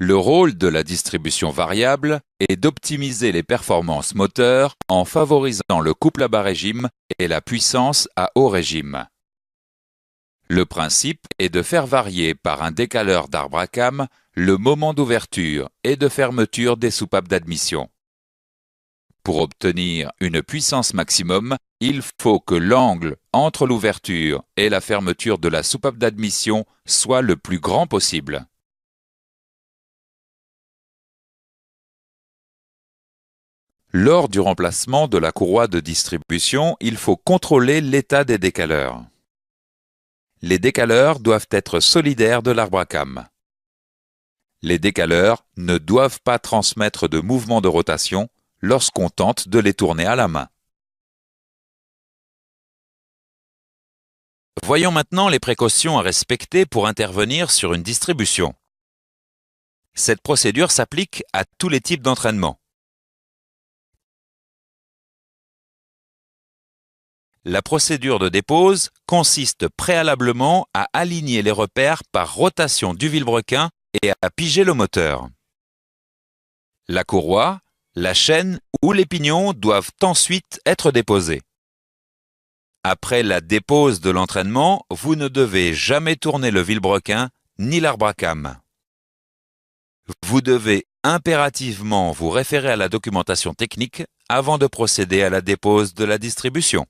Le rôle de la distribution variable est d'optimiser les performances moteurs en favorisant le couple à bas régime et la puissance à haut régime. Le principe est de faire varier par un décaleur d'arbre à cames le moment d'ouverture et de fermeture des soupapes d'admission. Pour obtenir une puissance maximum, il faut que l'angle entre l'ouverture et la fermeture de la soupape d'admission soit le plus grand possible. Lors du remplacement de la courroie de distribution, il faut contrôler l'état des décaleurs. Les décaleurs doivent être solidaires de l'arbre à cames. Les décaleurs ne doivent pas transmettre de mouvement de rotation lorsqu'on tente de les tourner à la main. Voyons maintenant les précautions à respecter pour intervenir sur une distribution. Cette procédure s'applique à tous les types d'entraînement. La procédure de dépose consiste préalablement à aligner les repères par rotation du vilebrequin et à piger le moteur. La courroie, la chaîne ou les pignons doivent ensuite être déposés. Après la dépose de l'entraînement, vous ne devez jamais tourner le vilebrequin ni l'arbre à cames. Vous devez impérativement vous référer à la documentation technique avant de procéder à la dépose de la distribution.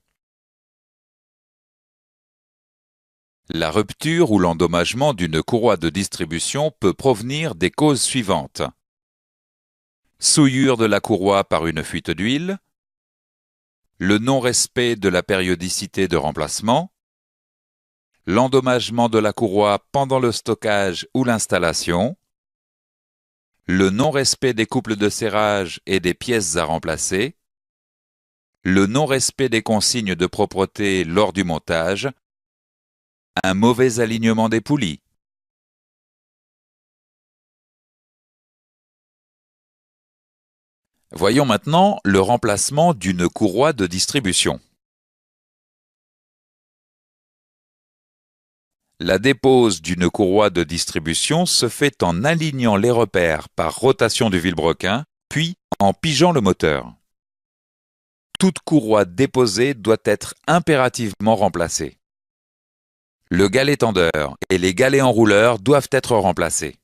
La rupture ou l'endommagement d'une courroie de distribution peut provenir des causes suivantes. Souillure de la courroie par une fuite d'huile, le non-respect de la périodicité de remplacement, l'endommagement de la courroie pendant le stockage ou l'installation, le non-respect des couples de serrage et des pièces à remplacer, le non-respect des consignes de propreté lors du montage, un mauvais alignement des poulies. Voyons maintenant le remplacement d'une courroie de distribution. La dépose d'une courroie de distribution se fait en alignant les repères par rotation du vilebrequin, puis en pigeant le moteur. Toute courroie déposée doit être impérativement remplacée. Le galet tendeur et les galets enrouleurs doivent être remplacés.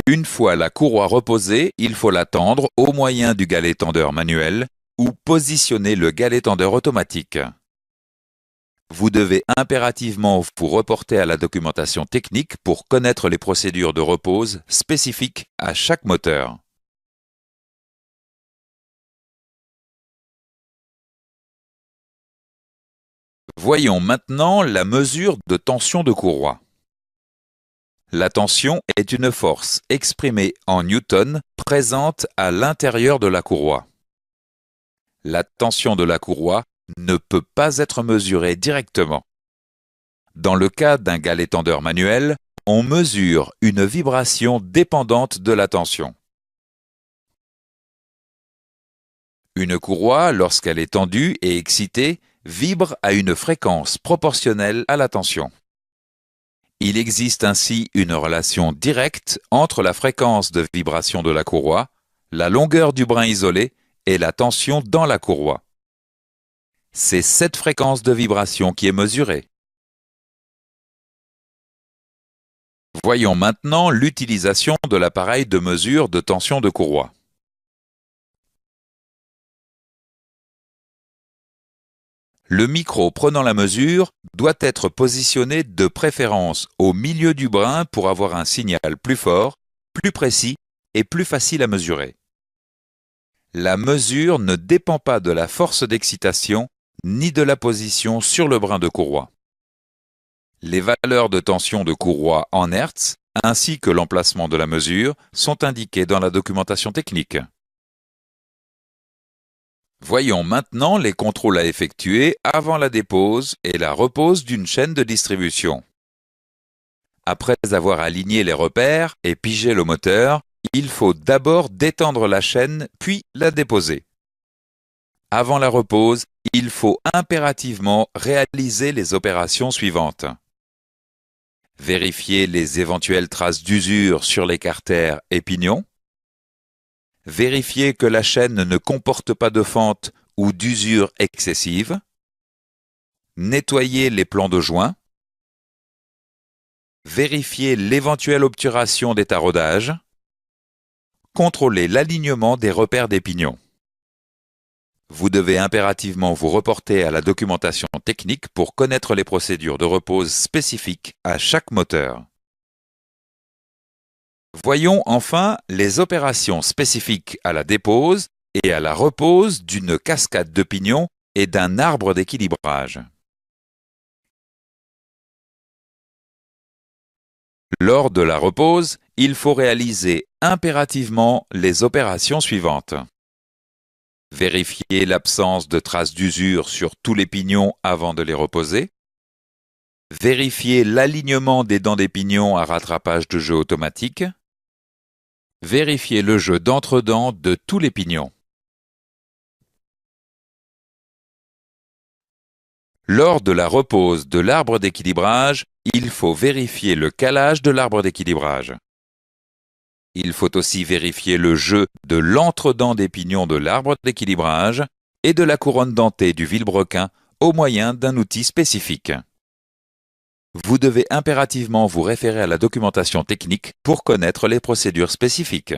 Une fois la courroie reposée, il faut la tendre au moyen du galet tendeur manuel ou positionner le galet tendeur automatique. Vous devez impérativement vous reporter à la documentation technique pour connaître les procédures de repose spécifiques à chaque moteur. Voyons maintenant la mesure de tension de courroie. La tension est une force exprimée en newtons présente à l'intérieur de la courroie. La tension de la courroie ne peut pas être mesurée directement. Dans le cas d'un galet tendeur manuel, on mesure une vibration dépendante de la tension. Une courroie, lorsqu'elle est tendue et excitée, vibre à une fréquence proportionnelle à la tension. Il existe ainsi une relation directe entre la fréquence de vibration de la courroie, la longueur du brin isolé et la tension dans la courroie. C'est cette fréquence de vibration qui est mesurée. Voyons maintenant l'utilisation de l'appareil de mesure de tension de courroie. Le micro prenant la mesure doit être positionné de préférence au milieu du brin pour avoir un signal plus fort, plus précis et plus facile à mesurer. La mesure ne dépend pas de la force d'excitation ni de la position sur le brin de courroie. Les valeurs de tension de courroie en Hertz ainsi que l'emplacement de la mesure sont indiqués dans la documentation technique. Voyons maintenant les contrôles à effectuer avant la dépose et la repose d'une chaîne de distribution. Après avoir aligné les repères et pigé le moteur, il faut d'abord détendre la chaîne puis la déposer. Avant la repose, il faut impérativement réaliser les opérations suivantes. Vérifier les éventuelles traces d'usure sur les carters et pignons. Vérifier que la chaîne ne comporte pas de fente ou d'usure excessive. Nettoyer les plans de joint. Vérifier l'éventuelle obturation des taraudages. Contrôler l'alignement des repères des pignons. Vous devez impérativement vous reporter à la documentation technique pour connaître les procédures de repose spécifiques à chaque moteur. Voyons enfin les opérations spécifiques à la dépose et à la repose d'une cascade de pignons et d'un arbre d'équilibrage. Lors de la repose, il faut réaliser impérativement les opérations suivantes. Vérifier l'absence de traces d'usure sur tous les pignons avant de les reposer. Vérifier l'alignement des dents des pignons à rattrapage de jeu automatique. Vérifier le jeu d'entre-dents de tous les pignons. Lors de la repose de l'arbre d'équilibrage, il faut vérifier le calage de l'arbre d'équilibrage. Il faut aussi vérifier le jeu de l'entre-dents des pignons de l'arbre d'équilibrage et de la couronne dentée du vilebrequin au moyen d'un outil spécifique. Vous devez impérativement vous référer à la documentation technique pour connaître les procédures spécifiques.